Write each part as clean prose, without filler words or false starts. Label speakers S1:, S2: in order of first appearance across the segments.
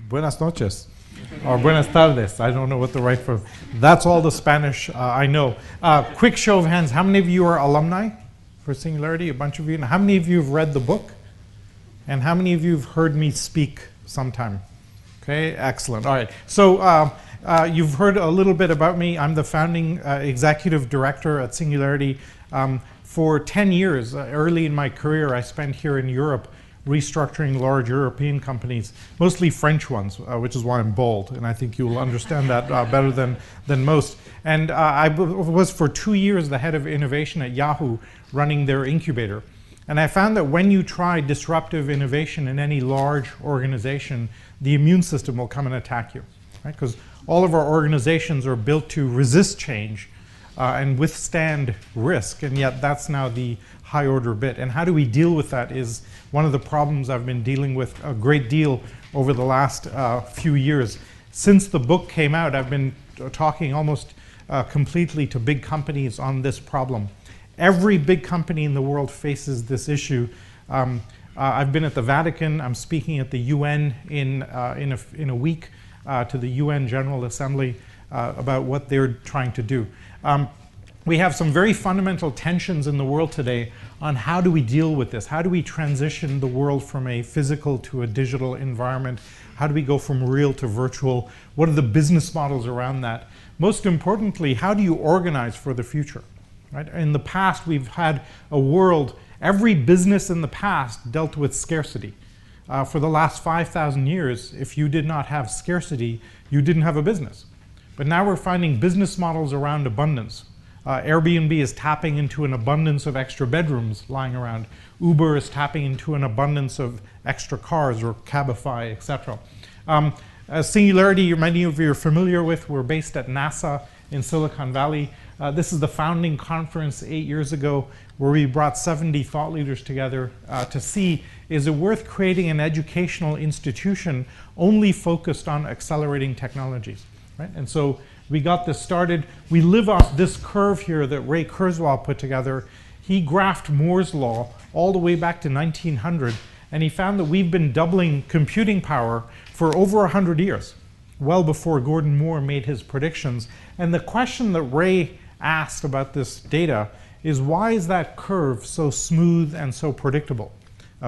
S1: Buenas noches, or buenas tardes. I don't know what the right for. That's all the Spanish I know. Quick show of hands. How many of you are alumni for Singularity? A bunch of you. And how many of you have read the book? And how many of you have heard me speak sometime? Okay, excellent. All right. So you've heard a little bit about me. I'm the founding executive director at Singularity. For 10 years, early in my career, I spent here in Europe restructuring large European companies, mostly French ones, which is why I'm bold, and I think you'll understand that better than most. And I was for 2 years the head of innovation at Yahoo, running their incubator. And I found that when you try disruptive innovation in any large organization, the immune system will come and attack you, right? Because all of our organizations are built to resist change and withstand risk, and yet that's now the high order bit. And how do we deal with that is one of the problems I've been dealing with a great deal over the last few years. Since the book came out, I've been talking almost completely to big companies on this problem. Every big company in the world faces this issue. I've been at the Vatican. I'm speaking at the UN in a week to the UN General Assembly about what they're trying to do. We have some very fundamental tensions in the world today on how do we deal with this? How do we transition the world from a physical to a digital environment? How do we go from real to virtual? What are the business models around that? Most importantly, how do you organize for the future? Right? In the past, we've had a world, every business in the past dealt with scarcity. For the last 5,000 years, if you did not have scarcity, you didn't have a business. But now we're finding business models around abundance. Airbnb is tapping into an abundance of extra bedrooms lying around. Uber is tapping into an abundance of extra cars, or Cabify, etc. Singularity, many of you are familiar with. We're based at NASA in Silicon Valley. This is the founding conference 8 years ago where we brought 70 thought leaders together to see, is it worth creating an educational institution only focused on accelerating technologies? Right? And so we got this started. We live off this curve here that Ray Kurzweil put together. He graphed Moore's law all the way back to 1900, and he found that we've been doubling computing power for over 100 years, well before Gordon Moore made his predictions. And the question that Ray asked about this data is, why is that curve so smooth and so predictable?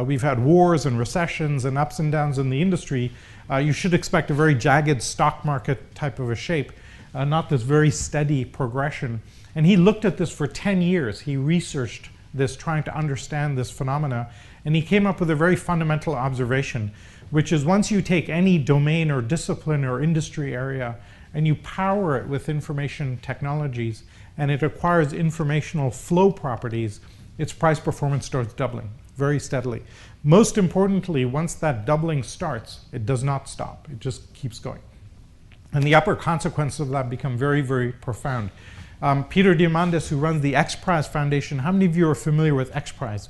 S1: We've had wars and recessions and ups and downs in the industry. You should expect a very jagged stock market type of a shape. Not this very steady progression. And he looked at this for 10 years. He researched this, trying to understand this phenomena. And he came up with a very fundamental observation, which is once you take any domain or discipline or industry area and you power it with information technologies and it acquires informational flow properties, its price performance starts doubling very steadily. Most importantly, once that doubling starts, it does not stop. It just keeps going. And the upper consequences of that become very, very profound. Peter Diamandis, who runs the X Prize Foundation, how many of you are familiar with X Prize,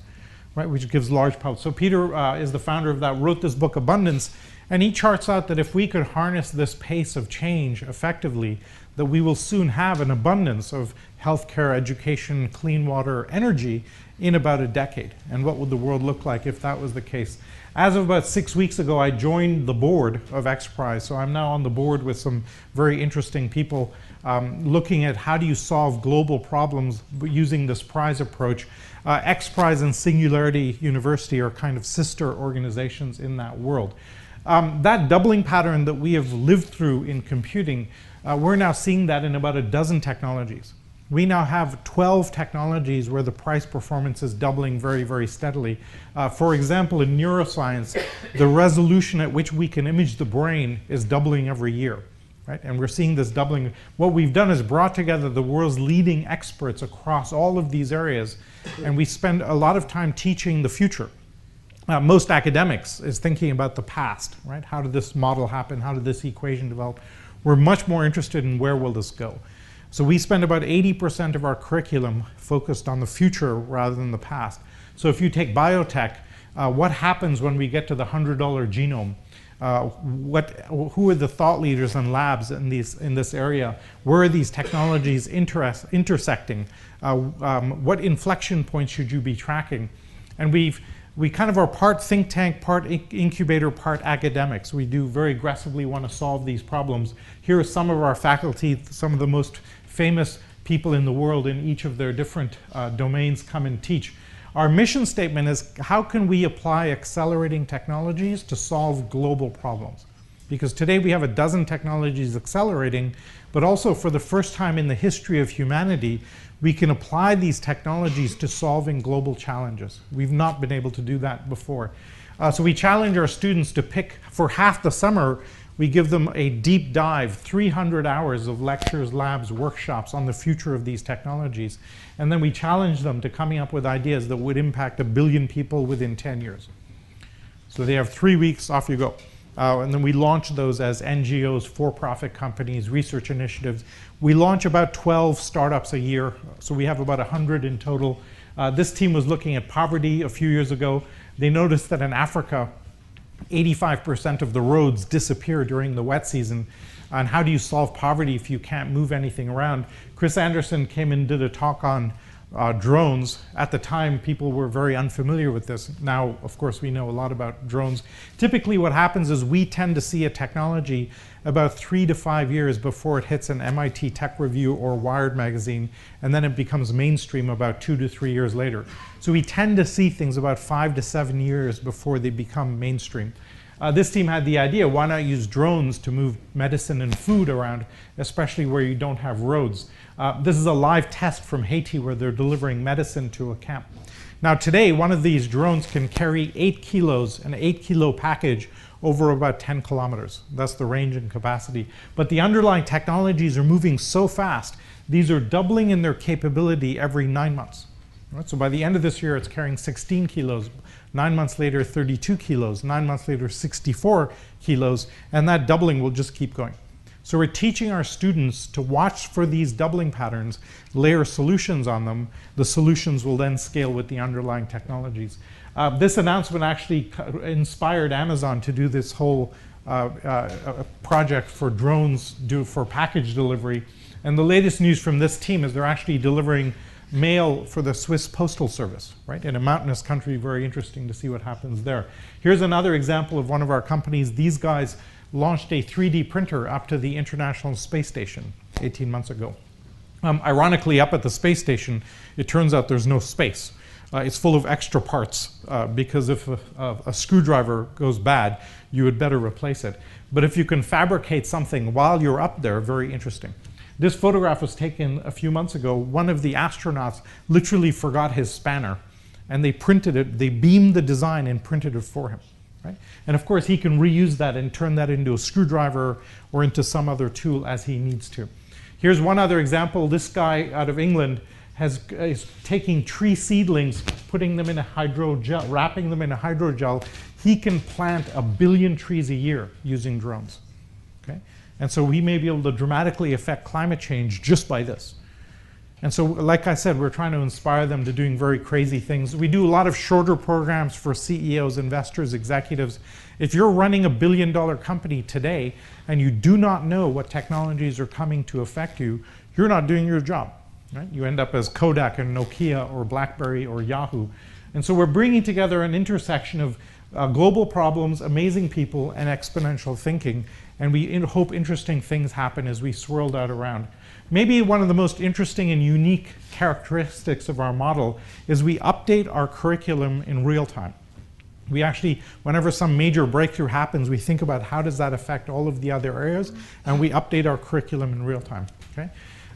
S1: right, which gives large pubs? So Peter is the founder of that, wrote this book, Abundance, and he charts out that if we could harness this pace of change effectively, that we will soon have an abundance of healthcare, education, clean water, energy in about a decade. And what would the world look like if that was the case? As of about 6 weeks ago, I joined the board of X Prize. So I'm now on the board with some very interesting people looking at how do you solve global problems using this prize approach. X Prize and Singularity University are kind of sister organizations in that world. That doubling pattern that we have lived through in computing, we're now seeing that in about a dozen technologies. We now have 12 technologies where the price performance is doubling very, very steadily. For example, in neuroscience, the resolution at which we can image the brain is doubling every year, right? And we're seeing this doubling. What we've done is brought together the world's leading experts across all of these areas, and we spend a lot of time teaching the future. Most academics is thinking about the past, right? How did this model happen? How did this equation develop? We're much more interested in where will this go. So we spend about 80% of our curriculum focused on the future rather than the past. So if you take biotech, what happens when we get to the $100 genome? Who are the thought leaders and labs in this area? Where are these technologies intersecting? What inflection points should you be tracking? And we've We kind of are part think tank, part incubator, part academics. We do very aggressively want to solve these problems. Here are some of our faculty, some of the most famous people in the world in each of their different domains come and teach. Our mission statement is, how can we apply accelerating technologies to solve global problems? Because today we have a dozen technologies accelerating, but also for the first time in the history of humanity, we can apply these technologies to solving global challenges. We've not been able to do that before. So we challenge our students to pick, for half the summer, we give them a deep dive, 300 hours of lectures, labs, workshops on the future of these technologies. And then we challenge them to coming up with ideas that would impact 1 billion people within 10 years. So they have 3 weeks, off you go. And then we launch those as NGOs, for-profit companies, research initiatives. We launch about 12 startups a year, so we have about 100 in total. This team was looking at poverty a few years ago. They noticed that in Africa, 85% of the roads disappear during the wet season. And how do you solve poverty if you can't move anything around? Chris Anderson came and did a talk on drones. At the time, people were very unfamiliar with this. Now, of course, we know a lot about drones. Typically, what happens is we tend to see a technology about 3 to 5 years before it hits an MIT Tech Review or Wired magazine, and then it becomes mainstream about 2 to 3 years later. So we tend to see things about 5 to 7 years before they become mainstream. This team had the idea, why not use drones to move medicine and food around, especially where you don't have roads. This is a live test from Haiti where they're delivering medicine to a camp. Now today, one of these drones can carry 8 kilos, an 8-kilo package, over about 10 kilometers. That's the range and capacity. But the underlying technologies are moving so fast, these are doubling in their capability every 9 months. Right? So by the end of this year, it's carrying 16 kilos. 9 months later, 32 kilos. 9 months later, 64 kilos. And that doubling will just keep going. So we're teaching our students to watch for these doubling patterns, layer solutions on them. The solutions will then scale with the underlying technologies. This announcement actually inspired Amazon to do this whole project for drones, for package delivery. And the latest news from this team is they're actually delivering mail for the Swiss Postal Service, right? In a mountainous country, very interesting to see what happens there. Here's another example of one of our companies. These guys launched a 3D printer up to the International Space Station 18 months ago. Ironically, up at the space station, it turns out there's no space. It's full of extra parts because if a screwdriver goes bad, you would better replace it. But if you can fabricate something while you're up there, very interesting. This photograph was taken a few months ago. One of the astronauts literally forgot his spanner, and they printed it. They beamed the design and printed it for him. Right? And of course, he can reuse that and turn that into a screwdriver or into some other tool as he needs to. Here's one other example. This guy out of England is taking tree seedlings, putting them in a hydrogel, wrapping them in a hydrogel. He can plant 1 billion trees a year using drones. Okay? And so we may be able to dramatically affect climate change just by this. And so, like I said, we're trying to inspire them to doing very crazy things. We do a lot of shorter programs for CEOs, investors, executives. If you're running a $1 billion company today and you do not know what technologies are coming to affect you, you're not doing your job. Right? You end up as Kodak and Nokia or BlackBerry or Yahoo. And so we're bringing together an intersection of global problems, amazing people, and exponential thinking. And we hope interesting things happen as we swirl that around. Maybe one of the most interesting and unique characteristics of our model is we update our curriculum in real time. We actually, whenever some major breakthrough happens, we think about how does that affect all of the other areas, and we update our curriculum in real time. Okay?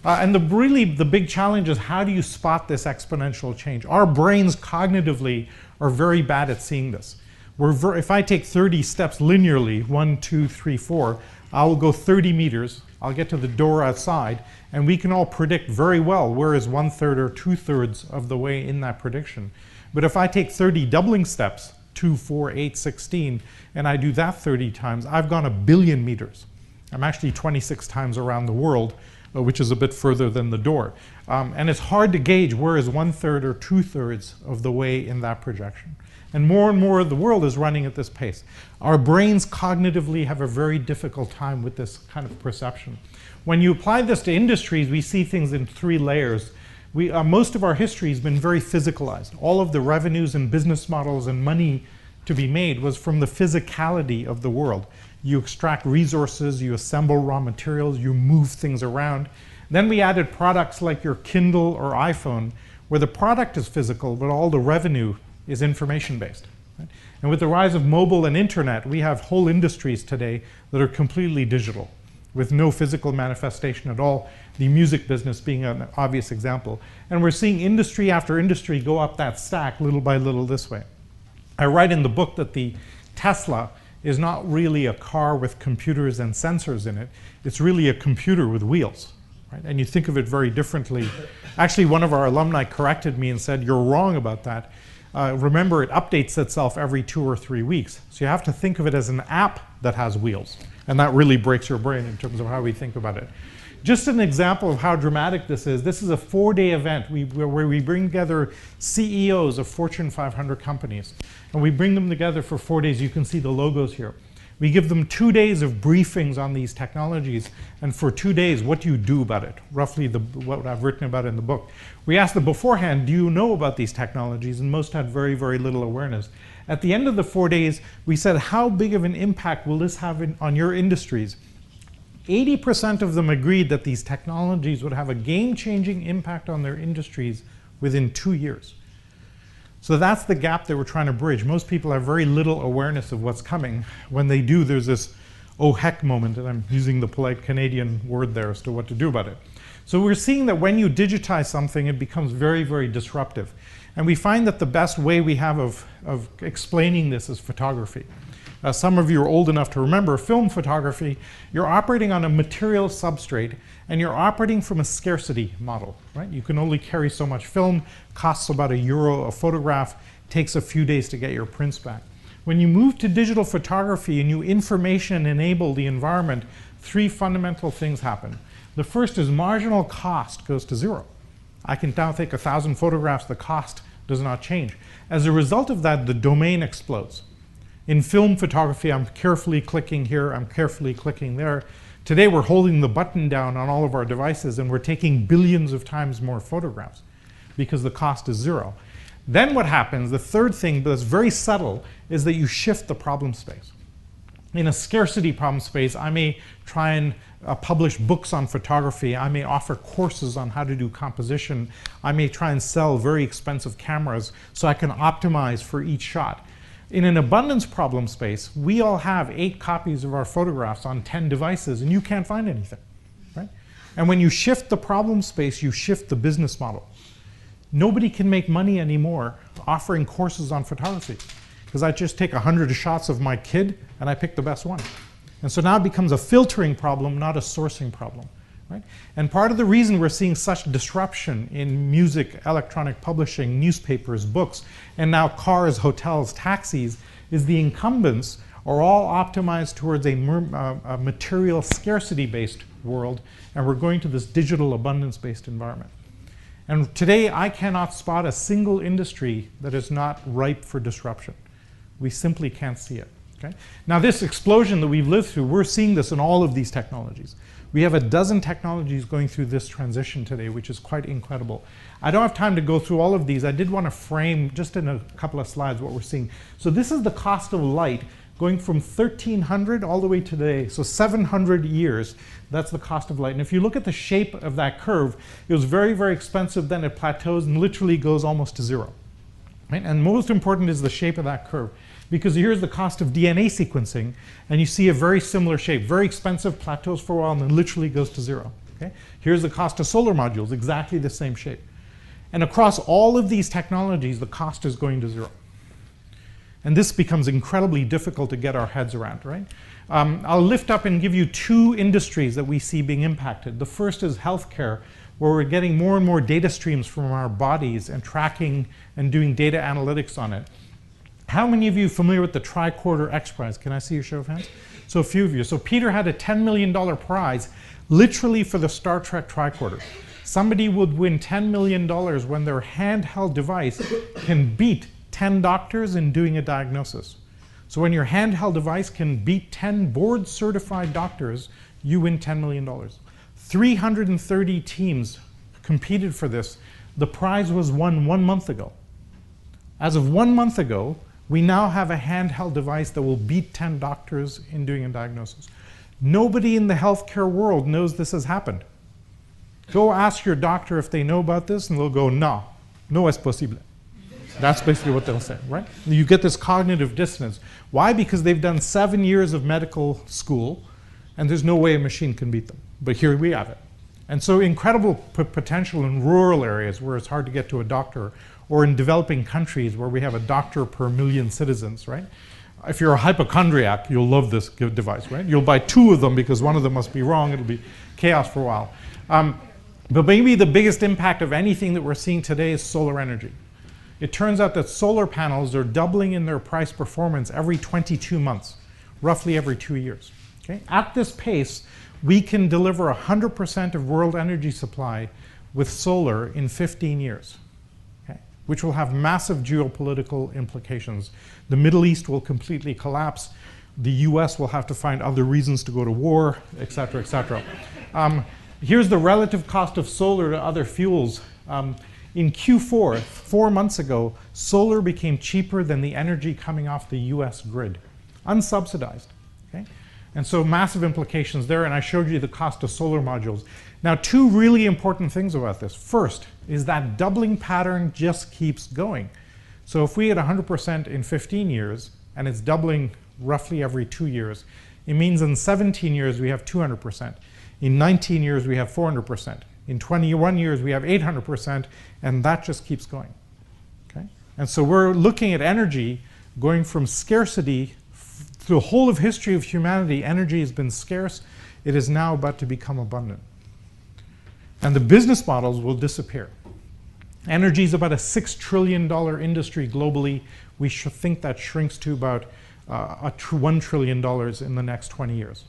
S1: And the big challenge is how do you spot this exponential change? Our brains cognitively are very bad at seeing this. If I take 30 steps linearly, 1, 2, 3, 4, I'll go 30 meters, I'll get to the door outside, and we can all predict very well where is 1/3 or 2/3 of the way in that prediction. But if I take 30 doubling steps, 2, 4, 8, 16, and I do that 30 times, I've gone 1 billion meters. I'm actually 26 times around the world, which is a bit further than the door. And it's hard to gauge where is 1/3 or 2/3 of the way in that projection. And more of the world is running at this pace. Our brains cognitively have a very difficult time with this kind of perception. When you apply this to industries, we see things in 3 layers. Most of our history has been very physicalized. All of the revenues and business models and money to be made was from the physicality of the world. You extract resources, you assemble raw materials, you move things around. Then we added products like your Kindle or iPhone, where the product is physical, but all the revenue is information-based. Right? And with the rise of mobile and internet, we have whole industries today that are completely digital, with no physical manifestation at all, the music business being an obvious example. And we're seeing industry after industry go up that stack little by little this way. I write in the book that the Tesla is not really a car with computers and sensors in it. It's really a computer with wheels. Right? And you think of it very differently. Actually, one of our alumni corrected me and said, you're wrong about that. Remember, it updates itself every 2 or 3 weeks. So you have to think of it as an app that has wheels. And that really breaks your brain in terms of how we think about it. Just an example of how dramatic this is a 4-day event where we bring together CEOs of Fortune 500 companies. And we bring them together for 4 days. You can see the logos here. We give them 2 days of briefings on these technologies. And for 2 days, what do you do about it? Roughly what I've written about in the book. We asked them beforehand, do you know about these technologies? And most had very, very little awareness. At the end of the 4 days, we said, how big of an impact will this have on your industries? 80% of them agreed that these technologies would have a game-changing impact on their industries within 2 years. So that's the gap that we're trying to bridge. Most people have very little awareness of what's coming. When they do, there's this oh heck moment, and I'm using the polite Canadian word there as to what to do about it. So we're seeing that when you digitize something, it becomes very, very disruptive. And we find that the best way we have of explaining this is photography. Some of you are old enough to remember film photography. You're operating on a material substrate, and you're operating from a scarcity model, right? You can only carry so much film, costs about €1 a photograph, takes a few days to get your prints back. When you move to digital photography and you information enable the environment, 3 fundamental things happen. The first is marginal cost goes to 0. I can now take 1,000 photographs, the cost does not change. As a result of that, the domain explodes. In film photography, I'm carefully clicking here, I'm carefully clicking there. Today, we're holding the button down on all of our devices, and we're taking billions of times more photographs because the cost is 0. Then what happens, the third thing that's very subtle, is that you shift the problem space. In a scarcity problem space, I may try and publish books on photography. I may offer courses on how to do composition. I may try and sell very expensive cameras so I can optimize for each shot. In an abundance problem space, we all have 8 copies of our photographs on 10 devices, and you can't find anything, right? And when you shift the problem space, you shift the business model. Nobody can make money anymore offering courses on photography, because I just take 100 shots of my kid, and I pick the best one. And so now it becomes a filtering problem, not a sourcing problem. Right? And part of the reason we're seeing such disruption in music, electronic publishing, newspapers, books, and now cars, hotels, taxis, is the incumbents are all optimized towards a material scarcity-based world, and we're going to this digital abundance-based environment. And today, I cannot spot a single industry that is not ripe for disruption. We simply can't see it. Okay? Now, this explosion that we've lived through, we're seeing this in all of these technologies. We have a dozen technologies going through this transition today, which is quite incredible. I don't have time to go through all of these. I did want to frame, just in a couple of slides, what we're seeing. So this is the cost of light going from 1300 all the way to today. So 700 years, that's the cost of light. And if you look at the shape of that curve, it was very, very expensive, then it plateaus and literally goes almost to 0. Right? And most important is the shape of that curve. Because here's the cost of DNA sequencing, and you see a very similar shape. Very expensive, plateaus for a while, and then literally goes to 0. Okay? Here's the cost of solar modules, exactly the same shape. And across all of these technologies, the cost is going to 0. And this becomes incredibly difficult to get our heads around, right? I'll lift up and give you 2 industries that we see being impacted. The first is healthcare, where we're getting more and more data streams from our bodies and tracking and doing data analytics on it. How many of you are familiar with the Tricorder X Prize? Can I see your show of hands? So a few of you. So Peter had a $10 million prize literally for the Star Trek Tricorder. Somebody would win $10 million when their handheld device can beat 10 doctors in doing a diagnosis. So when your handheld device can beat 10 board-certified doctors, you win $10 million. 330 teams competed for this The prize was won 1 month ago. As of 1 month ago, we now have a handheld device that will beat 10 doctors in doing a diagnosis. Nobody in the healthcare world knows this has happened. Go ask your doctor if they know about this, and they'll go, no es posible. That's basically what they'll say, right? You get this cognitive dissonance. Why? Because they've done 7 years of medical school, and there's no way a machine can beat them. But here we have it. And so incredible potential in rural areas where it's hard to get to a doctor, or in developing countries where we have a doctor per million citizens, right? If you're a hypochondriac, you'll love this device, right? You'll buy 2 of them because one of them must be wrong. It'll be chaos for a while. But maybe the biggest impact of anything that we're seeing today is solar energy. It turns out that solar panels are doubling in their price performance every 22 months, roughly every 2 years. Okay? At this pace, we can deliver 100% of world energy supply with solar in 15 years. Which will have massive geopolitical implications. The Middle East will completely collapse. The US will have to find other reasons to go to war, et cetera, et cetera. Here's the relative cost of solar to other fuels. In Q4, 4 months ago, solar became cheaper than the energy coming off the US grid, unsubsidized. Okay? And so massive implications there, and I showed you the cost of solar modules. Now, 2 really important things about this. First is that doubling pattern just keeps going. So if we had 100% in 15 years, and it's doubling roughly every 2 years, it means in 17 years we have 200%. In 19 years we have 400%. In 21 years we have 800%, and that just keeps going. Okay? And so we're looking at energy going from scarcity. Through the whole of history of humanity, energy has been scarce. It is now about to become abundant. And the business models will disappear. Energy is about a $6 trillion industry globally. We should think that shrinks to about $1 trillion in the next 20 years.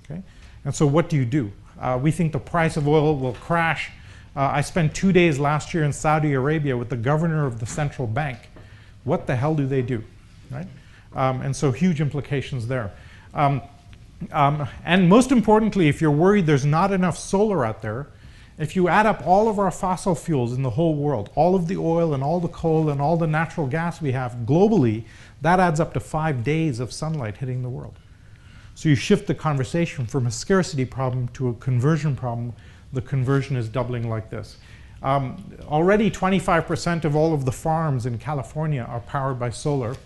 S1: Okay? And so what do? We think the price of oil will crash. I spent 2 days last year in Saudi Arabia with the governor of the central bank. What the hell do they do? Right? And so huge implications there. And most importantly, if you're worried there's not enough solar out there, if you add up all of our fossil fuels in the whole world, all of the oil and all the coal and all the natural gas we have globally, that adds up to 5 days of sunlight hitting the world. So you shift the conversation from a scarcity problem to a conversion problem. The conversion is doubling like this. Already 25% of all of the farms in California are powered by solar.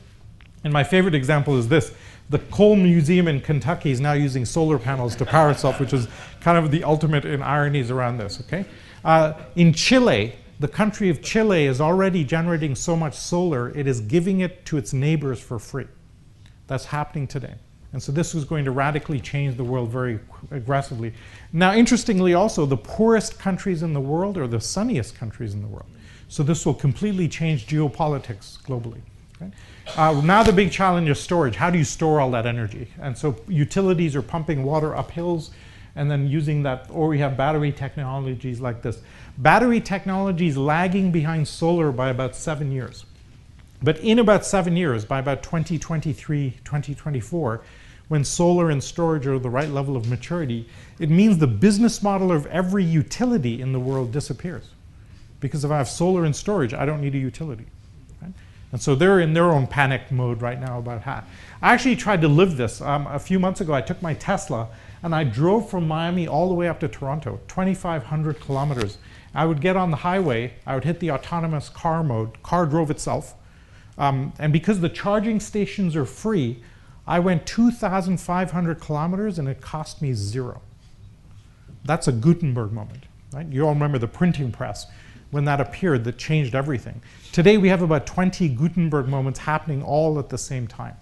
S1: And my favorite example is this. The Coal Museum in Kentucky is now using solar panels to power itself, which is kind of the ultimate in ironies around this, okay? In Chile, the country of Chile is already generating so much solar, it is giving it to its neighbors for free. That's happening today. And so this was going to radically change the world very aggressively. Now, interestingly also, the poorest countries in the world are the sunniest countries in the world. So this will completely change geopolitics globally. Okay? Now the big challenge is storage. How do you store all that energy? And so utilities are pumping water up hills and then using that, or we have battery technologies like this. Battery technology is lagging behind solar by about 7 years. But in about 7 years, by about 2023, 2024, when solar and storage are the right level of maturity, it means the business model of every utility in the world disappears. Because if I have solar and storage, I don't need a utility. Right? And so they're in their own panic mode right now about how. I actually tried to live this. A few months ago, I took my Tesla and I drove from Miami all the way up to Toronto, 2,500 kilometers. I would get on the highway, I would hit the autonomous car mode, car drove itself. And because the charging stations are free, I went 2,500 kilometers and it cost me 0. That's a Gutenberg moment, right? You all remember the printing press. When that appeared, that changed everything. Today we have about 20 Gutenberg moments happening all at the same time.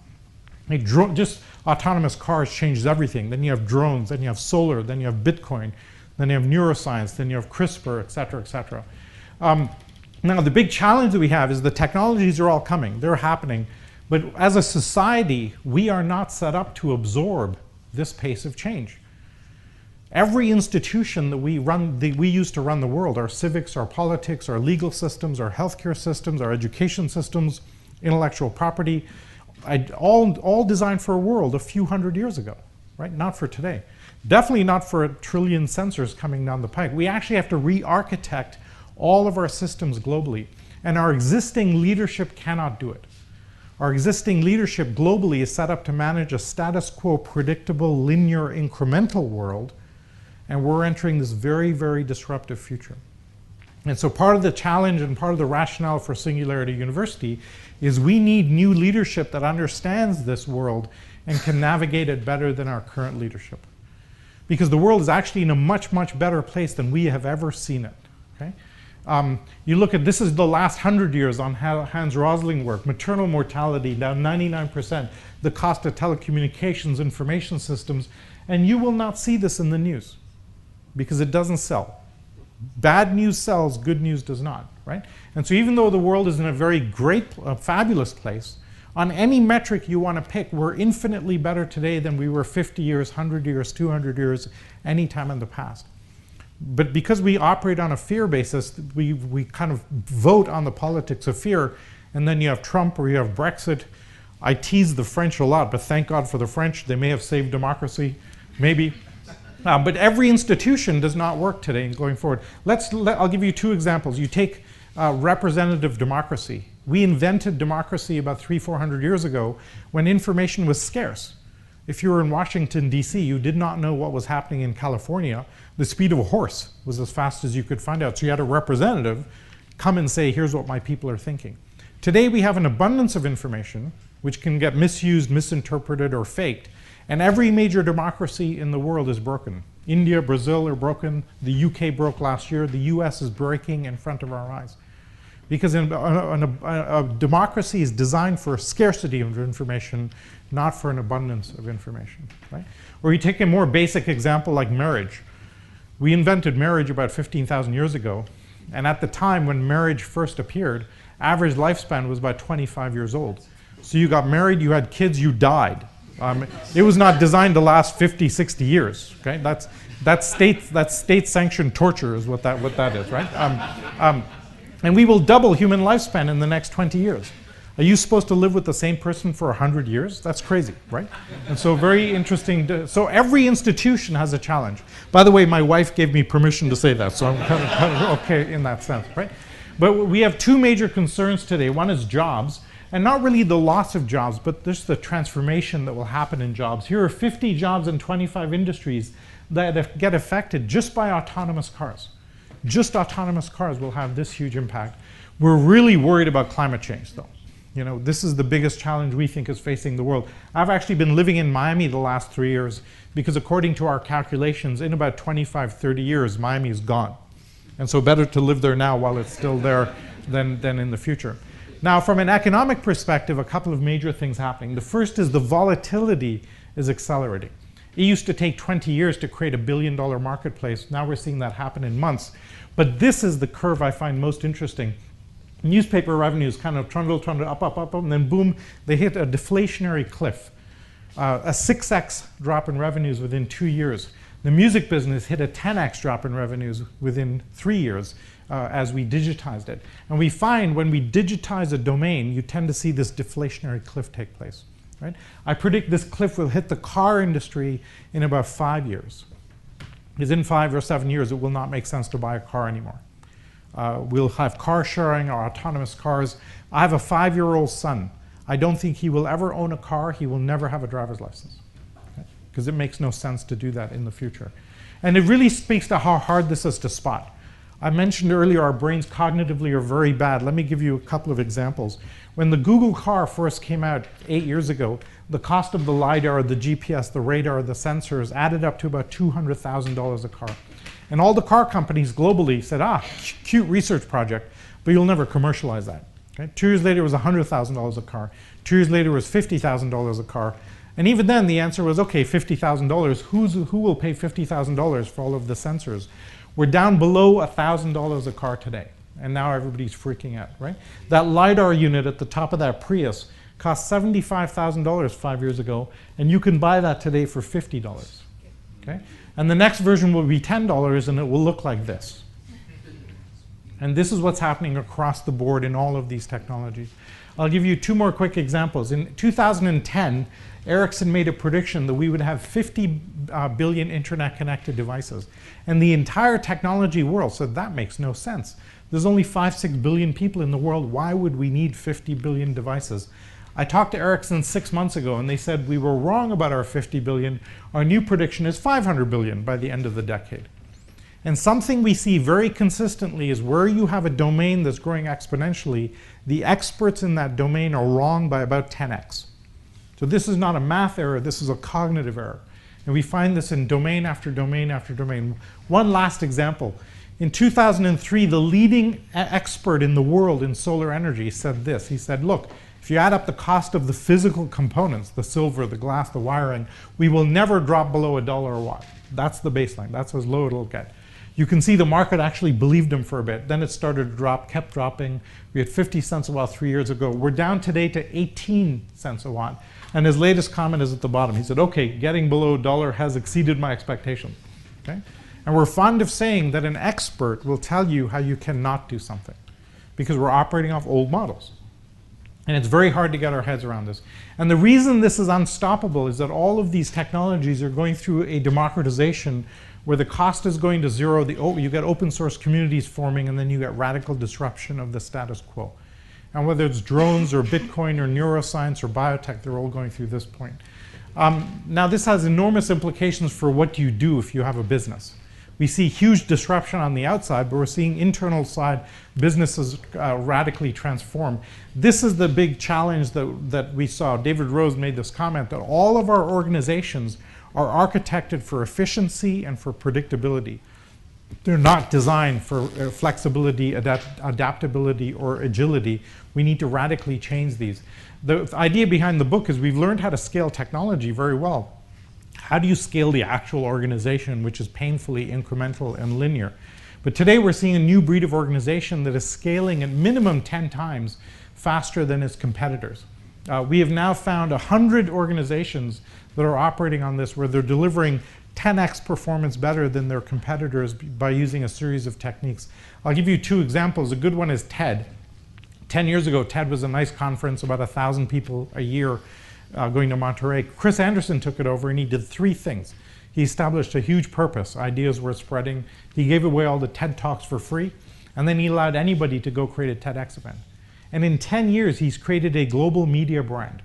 S1: Like just autonomous cars changes everything. Then you have drones, then you have solar, then you have Bitcoin, then you have neuroscience, then you have CRISPR, et cetera, et cetera. Now the big challenge that we have is the technologies are all coming, they're happening, but as a society, we are not set up to absorb this pace of change. Every institution that we use to run the world, our civics, our politics, our legal systems, our healthcare systems, our education systems, intellectual property, all designed for a world a few hundred years ago, right? Not for today. Definitely not for 1 trillion sensors coming down the pike. We actually have to re-architect all of our systems globally. And our existing leadership cannot do it. Our existing leadership globally is set up to manage a status quo, predictable, linear, incremental world, and we're entering this very, very disruptive future. And so part of the challenge and part of the rationale for Singularity University is we need new leadership that understands this world and can navigate it better than our current leadership. Because the world is actually in a much, much better place than we have ever seen it. Okay? You look at, this is the last 100 years on Hans Rosling work, maternal mortality down 99%, the cost of telecommunications, information systems, and you will not see this in the news because it doesn't sell. Bad news sells, good news does not, right? And so even though the world is in a very great, fabulous place, on any metric you want to pick, we're infinitely better today than we were 50 years, 100 years, 200 years, any time in the past. But because we operate on a fear basis, we kind of vote on the politics of fear, and then you have Trump or you have Brexit. I tease the French a lot, but thank God for the French. They may have saved democracy, maybe. But every institution does not work today going forward. I'll give you two examples. You take representative democracy. We invented democracy about 300-400 years ago when information was scarce. If you were in Washington, D.C., you did not know what was happening in California. The speed of a horse was as fast as you could find out. So you had a representative come and say, here's what my people are thinking. Today we have an abundance of information which can get misused, misinterpreted, or faked. And every major democracy in the world is broken. India, Brazil are broken. The UK broke last year. The US is breaking in front of our eyes. Because a democracy is designed for a scarcity of information, not for an abundance of information. Right? Or you take a more basic example like marriage. We invented marriage about 15,000 years ago. And at the time when marriage first appeared, average lifespan was about 25 years old. So you got married, you had kids, you died. It was not designed to last 50, 60 years. Okay? That's state-sanctioned torture is what that is, right? And we will double human lifespan in the next 20 years. Are you supposed to live with the same person for 100 years? That's crazy, right? And so very interesting. So every institution has a challenge. By the way, my wife gave me permission to say that, so I'm kind of okay in that sense, right? But we have two major concerns today. One is jobs, and not really the loss of jobs, but just the transformation that will happen in jobs. Here are 50 jobs in 25 industries that get affected just by autonomous cars. Just autonomous cars will have this huge impact. We're really worried about climate change, though. You know, this is the biggest challenge we think is facing the world. I've actually been living in Miami the last 3 years because according to our calculations, in about 25, 30 years, Miami is gone. And so better to live there now while it's still there than in the future. Now, from an economic perspective, a couple of major things happening. The first is the volatility is accelerating. It used to take 20 years to create $1 billion marketplace. Now we're seeing that happen in months. But this is the curve I find most interesting. Newspaper revenues kind of trundle, up, and then boom, they hit a deflationary cliff. A 6x drop in revenues within 2 years. The music business hit a 10x drop in revenues within 3 years as we digitized it. And we find when we digitize a domain, you tend to see this deflationary cliff take place. Right? I predict this cliff will hit the car industry in about 5 years. Because in 5 or 7 years, it will not make sense to buy a car anymore. We'll have car sharing or autonomous cars. I have a 5-year-old son. I don't think he will ever own a car. He will never have a driver's license. Because it makes no sense to do that in the future. And it really speaks to how hard this is to spot. I mentioned earlier our brains cognitively are very bad. Let me give you a couple of examples. When the Google car first came out 8 years ago, the cost of the LiDAR, the GPS, the radar, the sensors added up to about $200,000 a car. And all the car companies globally said, cute research project, but you'll never commercialize that. Okay? 2 years later, it was $100,000 a car. 2 years later, it was $50,000 a car. And even then, the answer was, okay, $50,000. Who will pay $50,000 for all of the sensors? We're down below $1,000 a car today. And now everybody's freaking out, right? That LiDAR unit at the top of that Prius cost $75,000 5 years ago, and you can buy that today for $50. Okay? And the next version will be $10, and it will look like this. And this is what's happening across the board in all of these technologies. I'll give you 2 more quick examples. In 2010, Ericsson made a prediction that we would have 50 billion internet-connected devices. And the entire technology world said, that makes no sense. There's only 5-6 billion people in the world. Why would we need 50 billion devices? I talked to Ericsson 6 months ago, and they said we were wrong about our 50 billion. Our new prediction is 500 billion by the end of the decade. And something we see very consistently is where you have a domain that's growing exponentially, the experts in that domain are wrong by about 10x. So this is not a math error, this is a cognitive error. And we find this in domain after domain after domain. One last example. In 2003, the leading expert in the world in solar energy said this. He said, look, if you add up the cost of the physical components, the silver, the glass, the wiring, we will never drop below $1 a watt. That's the baseline. That's as low as it'll get. You can see the market actually believed him for a bit. Then it started to drop, kept dropping. We had 50 cents a watt 3 years ago. We're down today to 18 cents a watt. And his latest comment is at the bottom. He said, okay, getting below $1 has exceeded my expectation. Okay? And we're fond of saying that an expert will tell you how you cannot do something because we're operating off old models. And it's very hard to get our heads around this. And the reason this is unstoppable is that all of these technologies are going through a democratization where the cost is going to zero. You get open source communities forming, and then you get radical disruption of the status quo. And whether it's drones or Bitcoin or neuroscience or biotech, they're all going through this point. Now, this has enormous implications for what you do if you have a business. We see huge disruption on the outside, but we're seeing internal side businesses radically transform. This is the big challenge that we saw. David Rose made this comment that all of our organizations are architected for efficiency and for predictability. They're not designed for flexibility, adaptability, or agility. We need to radically change these. The idea behind the book is we've learned how to scale technology very well. How do you scale the actual organization, which is painfully incremental and linear? But today we're seeing a new breed of organization that is scaling at minimum 10 times faster than its competitors. We have now found 100 organizations that are operating on this where they're delivering 10x performance better than their competitors by using a series of techniques. I'll give you 2 examples. A good one is TED. 10 years ago, TED was a nice conference, about 1,000 people a year going to Monterey. Chris Anderson took it over and he did 3 things. He established a huge purpose. Ideas were spreading. He gave away all the TED Talks for free. And then he allowed anybody to go create a TEDx event. And in 10 years, he's created a global media brand.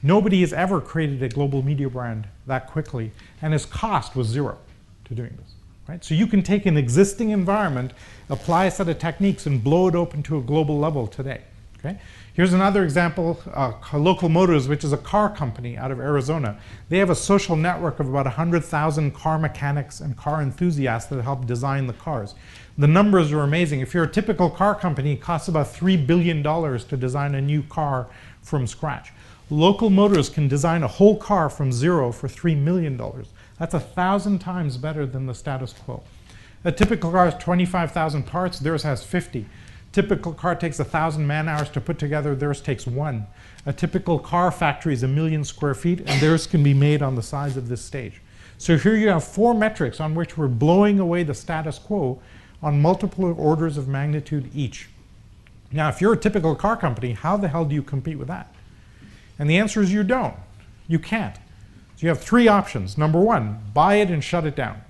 S1: Nobody has ever created a global media brand that quickly. And his cost was 0 to doing this. Right? So you can take an existing environment, apply a set of techniques, and blow it open to a global level today. Okay? Here's another example, Local Motors, which is a car company out of Arizona. They have a social network of about 100,000 car mechanics and car enthusiasts that help design the cars. The numbers are amazing. If you're a typical car company, it costs about $3 billion to design a new car from scratch. Local Motors can design a whole car from 0 for $3 million. That's 1,000 times better than the status quo. A typical car has 25,000 parts, theirs has 50. Typical car takes 1,000 man-hours to put together, theirs takes 1. A typical car factory is 1 million square feet, and theirs can be made on the size of this stage. So here you have 4 metrics on which we're blowing away the status quo on multiple orders of magnitude each. Now, if you're a typical car company, how the hell do you compete with that? And the answer is you don't. You can't. So you have 3 options. Number 1, buy it and shut it down.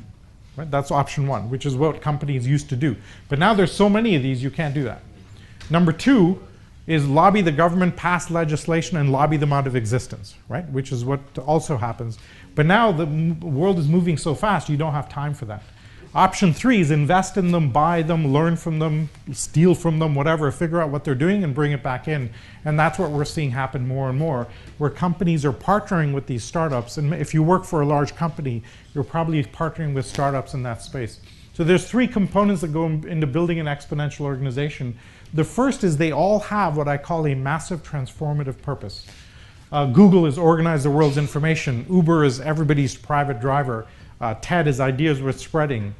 S1: Right? That's option 1, which is what companies used to do. But now there's so many of these, you can't do that. Number 2 is lobby the government, pass legislation, and lobby them out of existence, right? Which is what also happens. But now the world is moving so fast, you don't have time for that. Option 3 is invest in them, buy them, learn from them, steal from them, whatever, figure out what they're doing and bring it back in. And that's what we're seeing happen more and more, where companies are partnering with these startups. And if you work for a large company, you're probably partnering with startups in that space. So there's 3 components that go into building an exponential organization. The first is they all have what I call a massive transformative purpose. Google is organize the world's information. Uber is everybody's private driver. TED is ideas worth spreading.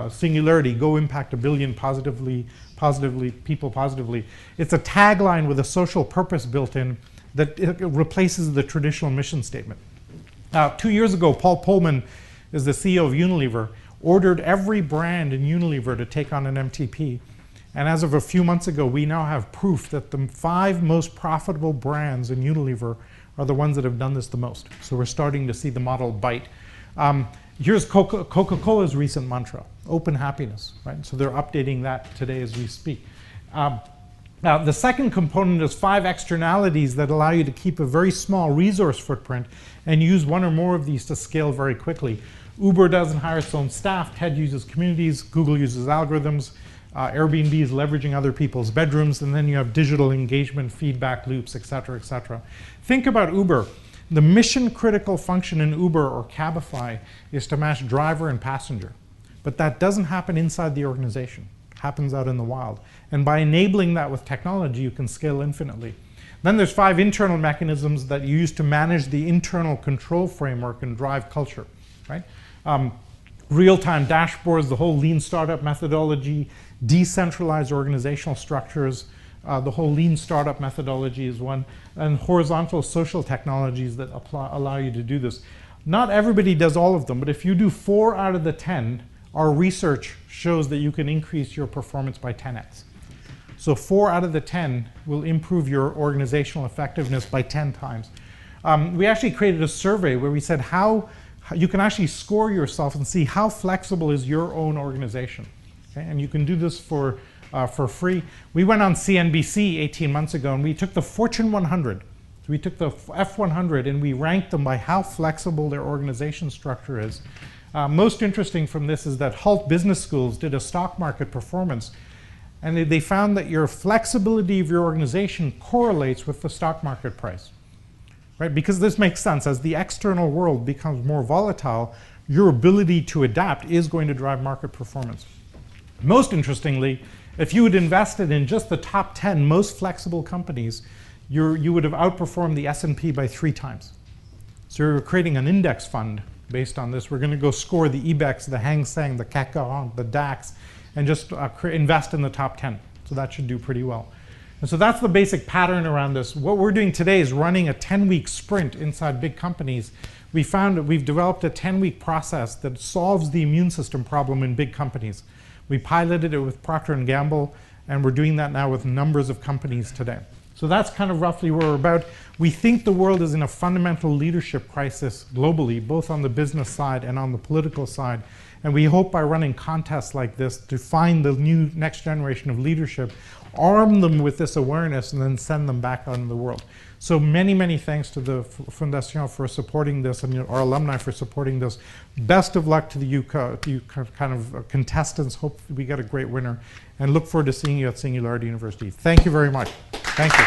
S1: Singularity, go impact 1 billion people positively. It's a tagline with a social purpose built in that it replaces the traditional mission statement. 2 years ago, Paul Pullman is the CEO of Unilever, ordered every brand in Unilever to take on an MTP. And as of a few months ago, we now have proof that the 5 most profitable brands in Unilever are the ones that have done this the most. So we're starting to see the model bite. Here's Coca-Cola's recent mantra, open happiness, right? So they're updating that today as we speak. Now, the second component is 5 externalities that allow you to keep a very small resource footprint and use one or more of these to scale very quickly. Uber doesn't hire its own staff. TED uses communities. Google uses algorithms. Airbnb is leveraging other people's bedrooms. And then you have digital engagement, feedback loops, et cetera, et cetera. Think about Uber. The mission-critical function in Uber or Cabify is to match driver and passenger. But that doesn't happen inside the organization. It happens out in the wild. And by enabling that with technology, you can scale infinitely. Then there's 5 internal mechanisms that you use to manage the internal control framework and drive culture, right? Real-time dashboards, the whole lean startup methodology, decentralized organizational structures, the whole lean startup methodology is one, and horizontal social technologies that allow you to do this. Not everybody does all of them, but if you do 4 out of the 10, our research shows that you can increase your performance by 10x. So 4 out of the 10 will improve your organizational effectiveness by 10 times. We actually created a survey where we said how you can actually score yourself and see how flexible is your own organization. Okay? And you can do this for free. We went on CNBC 18 months ago and we took the Fortune 100. So we took the F100 and we ranked them by how flexible their organization structure is. Most interesting from this is that Hult Business Schools did a stock market performance, and they found that your flexibility of your organization correlates with the stock market price, right? Because this makes sense. As the external world becomes more volatile, your ability to adapt is going to drive market performance. Most interestingly, if you had invested in just the top 10 most flexible companies, you would have outperformed the S&P by 3 times. So you're creating an index fund based on this. We're going to go score the IBEX, the Hang Seng, the CAC 40, the DAX, and just invest in the top 10. So that should do pretty well. And so that's the basic pattern around this. What we're doing today is running a 10-week sprint inside big companies. We found that we've developed a 10-week process that solves the immune system problem in big companies. We piloted it with Procter & Gamble, and we're doing that now with numbers of companies today. So that's kind of roughly where we're about. We think the world is in a fundamental leadership crisis globally, both on the business side and on the political side. And we hope by running contests like this to find the new next generation of leadership, arm them with this awareness, and then send them back out in the world. So many, many thanks to the Fundación for supporting this and our alumni for supporting this. Best of luck to the contestants. Hope we get a great winner. And look forward to seeing you at Singularity University. Thank you very much. Thank you.